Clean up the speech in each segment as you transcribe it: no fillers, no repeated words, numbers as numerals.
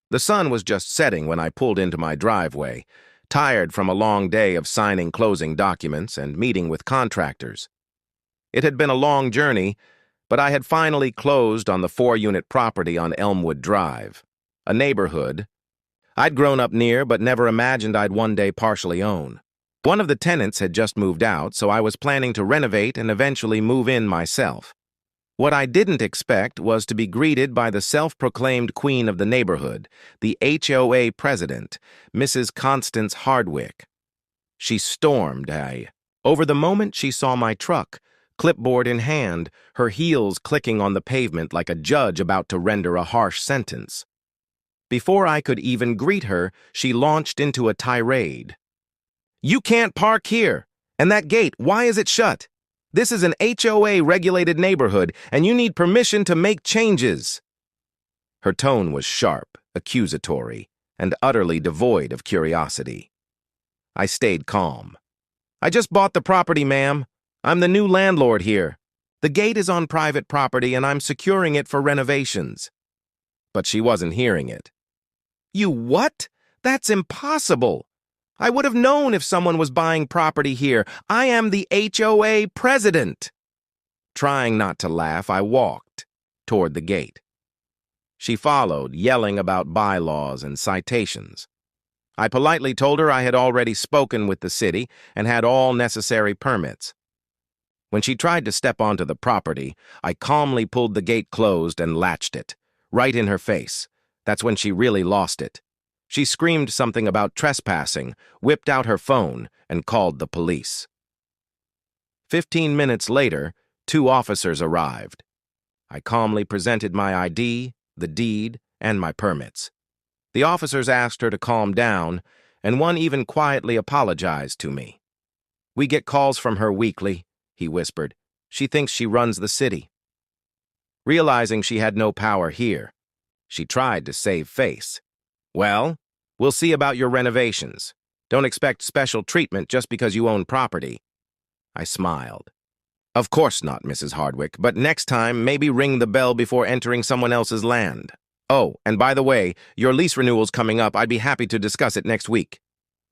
The sun was just setting when I pulled into my driveway, tired from a long day of signing closing documents and meeting with contractors. It had been a long journey, but I had finally closed on the 4-unit property on Elmwood Drive, a neighborhood I'd grown up near but never imagined I'd one day partially own. One of the tenants had just moved out, so I was planning to renovate and eventually move in myself. What I didn't expect was to be greeted by the self-proclaimed queen of the neighborhood, the HOA president, Mrs. Constance Hardwick. She stormed over the moment she saw my truck, clipboard in hand, her heels clicking on the pavement like a judge about to render a harsh sentence. Before I could even greet her, she launched into a tirade. "You can't park here! And that gate, why is it shut? This is an HOA-regulated neighborhood, and you need permission to make changes." Her tone was sharp, accusatory, and utterly devoid of curiosity. I stayed calm. "I just bought the property, ma'am. I'm the new landlord here. The gate is on private property, and I'm securing it for renovations." But she wasn't hearing it. "You what? That's impossible. I would have known if someone was buying property here. I am the HOA president." Trying not to laugh, I walked toward the gate. She followed, yelling about bylaws and citations. I politely told her I had already spoken with the city and had all necessary permits. When she tried to step onto the property, I calmly pulled the gate closed and latched it, right in her face. That's when she really lost it. She screamed something about trespassing, whipped out her phone, and called the police. 15 minutes later, 2 officers arrived. I calmly presented my ID, the deed, and my permits. The officers asked her to calm down, and one even quietly apologized to me. "We get calls from her weekly," he whispered. "She thinks she runs the city." Realizing she had no power here, she tried to save face. "Well, we'll see about your renovations. Don't expect special treatment just because you own property." I smiled. "Of course not, Mrs. Hardwick, but next time maybe ring the bell before entering someone else's land. Oh, and by the way, your lease renewal's coming up. I'd be happy to discuss it next week."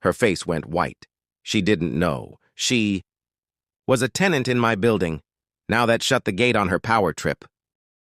Her face went white. She didn't know. She was a tenant in my building. Now that shut the gate on her power trip.